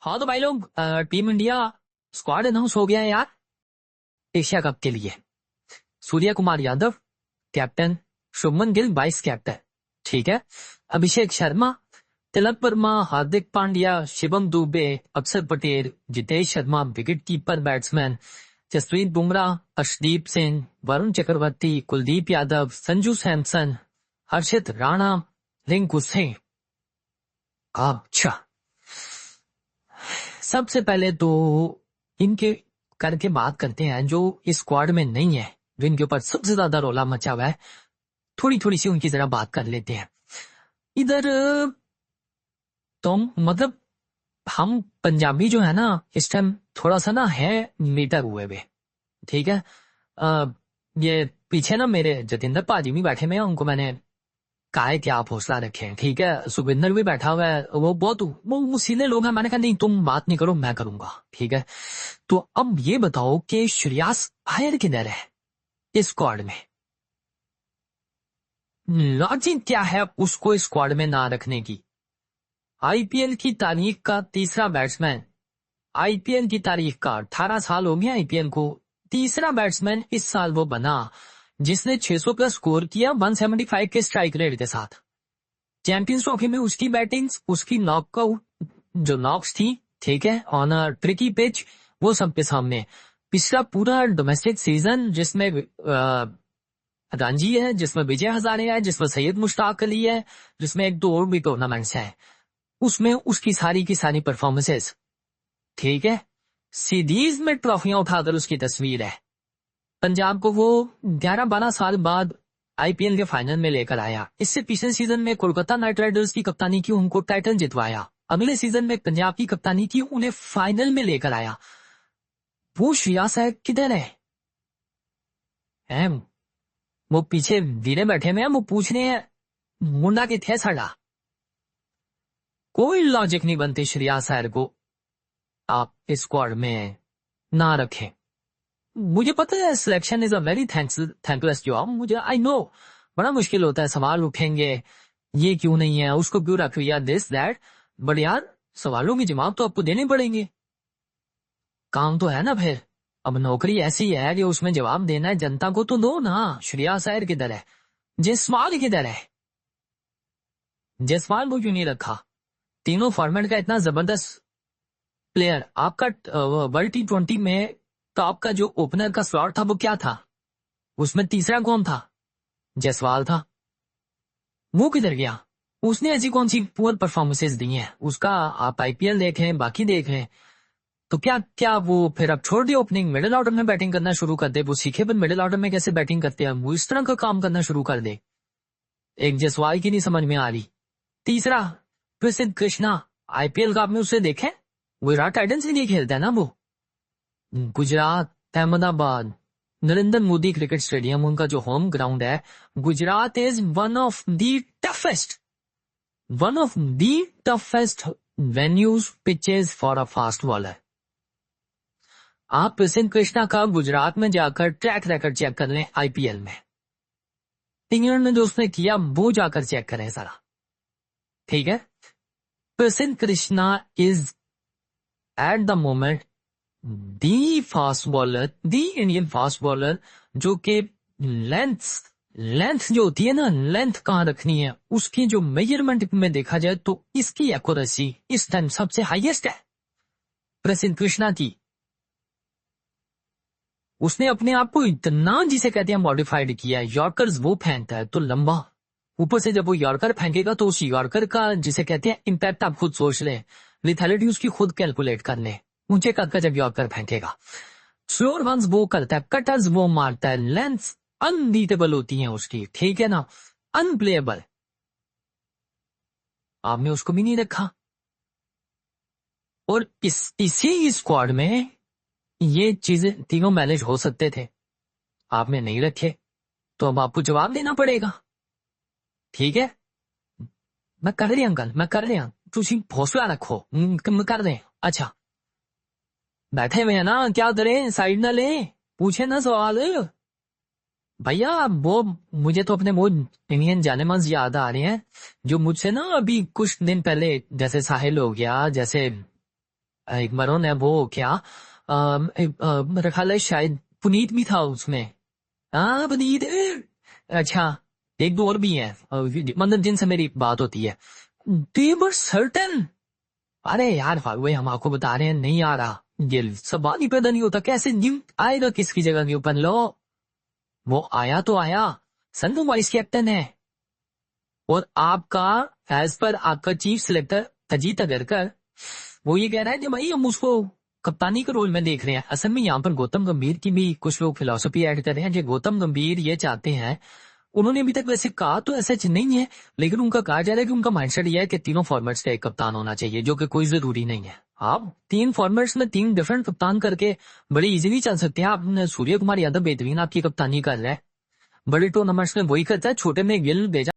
हाँ तो भाई लोग, टीम इंडिया स्क्वाड अनाउंस हो गया है यार एशिया कप के लिए। Surya Kumar Yadav captain, Shubman Gill vice captain, ठीक है। Abhishek Sharma, Tilak Varma, Hardik Pandya, Shivam Dube, Axar Patel, Jitesh Sharma wicket keeper batsman, Jasprit Bumrah, Arshdeep Singh, Varun Chakravarthy, Kuldeep Yadav, Sanju Samson, Harshit Rana, Rinku Singh. अच्छा, सबसे पहले तो इनके करके बात करते हैं जो इस स्क्वाड में नहीं है, जिनके ऊपर सबसे ज्यादा रोला मचा हुआ है। थोड़ी थोड़ी सी उनकी जरा बात कर लेते हैं। इधर तो मतलब हम पंजाबी जो है ना इस टाइम थोड़ा सा ना है मीटर हुए हुए, ठीक है। ये पीछे ना मेरे जतिंदर पाजी भी बैठे हुए हैं, उनको मैंने कहा है कि आप हौसला रखें, ठीक है। सुखविंदर भी बैठा हुआ है, वो बहुत वो सीधे लोग हैं। मैंने कहा नहीं तुम बात नहीं करो, मैं करूंगा, ठीक है। तो अब ये बताओ कि श्रेयस अय्यर किधर है इस स्क्वाड में? लॉजिक क्या है उसको इस स्क्वाड में ना रखने की? आईपीएल की तारीख का तीसरा बैट्समैन, आईपीएल की तारीख का 18 साल हो गया आईपीएल को, तीसरा बैट्समैन इस साल वो बना जिसने 600 प्लस स्कोर किया 175 के स्ट्राइक रेट के साथ। चैंपियंस ट्रॉफी में उसकी बैटिंग, उसकी नॉकआउट जो नॉक्स थी, ठीक है, ऑन अ ट्रिकी पिच, वो सबके सामने। पिछला पूरा डोमेस्टिक सीजन जिसमें रणजी है, जिसमें विजय हजारे है, जिसमें सैयद मुश्ताक अली है, जिसमें एक दो और भी टूर्नामेंट्स हैं, उसमें उसकी सारी की सारी परफॉर्मेंसेस, ठीक है। सीरीज में ट्रॉफियां उठाकर उसकी तस्वीर है। पंजाब को वो 11-12 साल बाद आईपीएल के फाइनल में लेकर आया। इससे पिछले सीजन में कोलकाता नाइट राइडर्स की कप्तानी की, उनको टाइटल जितवाया। अगले सीजन में पंजाब की कप्तानी की, उन्हें फाइनल में लेकर आया। वो श्रेयस अय्यर किधर है? वो पीछे वीरे बैठे में, वो पूछ रहे हैं मुंडा के थे साड़ा। कोई लॉजिक नहीं बनती श्रेयस अय्यर को आप इस स्क्वाड में ना रखें। मुझे पता है selection is a very thankless job, मुझे आई नो बड़ा मुश्किल होता है, सवाल उठेंगे ये क्यों नहीं है, उसको क्यों रख लिया, दिस दैट, बट यार सवालों के जवाब तो आपको देने पड़ेंगे, काम तो है ना। फिर अब नौकरी ऐसी है कि उसमें जवाब देना है जनता को, तो दो ना। श्रेयस अय्यर किधर है? जयसवाल किधर है? जयसवाल को क्यों नहीं रखा? तीनों फॉर्मेट का इतना जबरदस्त प्लेयर आपका, वर्ल्ड T20 में टॉप का जो ओपनर का स्लॉट था वो क्या था? उसमें तीसरा कौन था? जयसवाल था। वो किधर गया? उसने ऐसी कौन सी पुअर परफॉर्मेंसेस दी हैं? उसका आप आईपीएल देखें, बाकी देखें, तो क्या क्या वो फिर अब छोड़ दिया ओपनिंग, मिडिल ऑर्डर में बैटिंग करना शुरू कर दे? वो सीखे पर मिडिल ऑर्डर में कैसे बैटिंग करते हैं, वो इस तरह का काम करना शुरू कर दे। एक जयसवाल की नहीं समझ में आ रही। तीसरा प्रसिद्ध कृष्णा, आईपीएल का आपने उसे देखे? विराट टाइटन से नहीं खेलता है ना वो। गुजरात, अहमदाबाद, नरेंद्र मोदी क्रिकेट स्टेडियम उनका जो होम ग्राउंड है। Gujarat is one of the toughest venues pitches for a fast bowler. आप प्रसिद्ध कृष्णा का गुजरात में जाकर ट्रैक रिकॉर्ड चेक कर लें आईपीएल में, इंग्लैंड में जो उसने किया वो जाकर चेक करें सारा, ठीक है। प्रसिद्ध Krishna is at the moment the fast bowler, the Indian fast bowler, जो कि लेंथ जो होती है ना, लेंथ कहाँ रखनी है उसकी जो मेजरमेंट में देखा जाए तो इसकी एक्यूरेसी इस टाइम सबसे हाईएस्ट है प्रसिद्ध कृष्णा की। उसने अपने आप को इतना, जिसे कहते हैं, मॉडिफाइड किया है। यॉर्कर्स वो फेंकता है तो लंबा, ऊपर से जब वो यॉर्कर फेंकेगा तो उस यॉर्कर का, जिसे कहते हैं, इम्पैक्ट आप खुद सोच ले, लिथैलिटी उसकी खुद कैलकुलेट कर ले। ऊंचे कद का जब यॉर्कर फेंकेगा, स्लोअर वंस वो करता है, कटर्स वो मारता है, लेंथ अनबीटेबल होती है उसकी, ठीक है ना, अनप्लेएबल। आपने उसको भी नहीं रखा। और इसी स्क्वाड में ये चीजें तीनों मैनेज हो सकते थे, आपने नहीं रखे, तो अब आपको जवाब देना पड़ेगा, ठीक है। मैं कर रही अंकल, मैं कर रही हूं, तुम हौसला रखो, कर रहे। अच्छा बैठे हुए हैं ना, क्या करें, साइड ना ले, पूछे ना सवाल। भैया वो मुझे तो अपने वो इंडियन जाने मन याद आ रहे हैं जो मुझसे ना अभी कुछ दिन पहले, जैसे साहिल हो गया, जैसे एक मरोन है वो क्या, मेरा ख्याल है शायद पुनीत भी था उसमें। हाँ पुनीत, अच्छा एक दो और भी है, मतलब जिनसे मेरी बात होती है। दे वर सर्टेन। अरे यार फारूक भाई, हम आपको बता रहे हैं नहीं आ रहा, ये सवाल ही पैदा नहीं होता, कैसे न्यू आएगा किसकी जगह न्यूपन लो। वो आया तो आया, संधू वाइस कैप्टन है। और आपका एज पर आपका चीफ सिलेक्टर अजीत अगरकर, वो ये कह रहा है कि भाई हम उसको कप्तानी के रोल में देख रहे हैं। असल में यहाँ पर गौतम गंभीर की भी कुछ लोग फिलोसफी ऐड कर रहे हैं, जो गौतम गंभीर ये चाहते हैं, उन्होंने अभी तक वैसे कहा तो ऐसा नहीं है, लेकिन उनका कहा जा रहा है कि उनका माइंडसेट यह है कि तीनों फॉर्मेट्स का एक कप्तान होना चाहिए, जो कि कोई जरूरी नहीं है। आप 3 फॉर्मेट्स में 3 डिफरेंट कप्तान करके बड़े इजीली चल सकते हैं। आप सूर्य कुमार यादव बेहतरीन आपकी कप्तानी कर रहा है, बड़े टूर्नामेंट्स में वही करता है, छोटे में गिल भेजा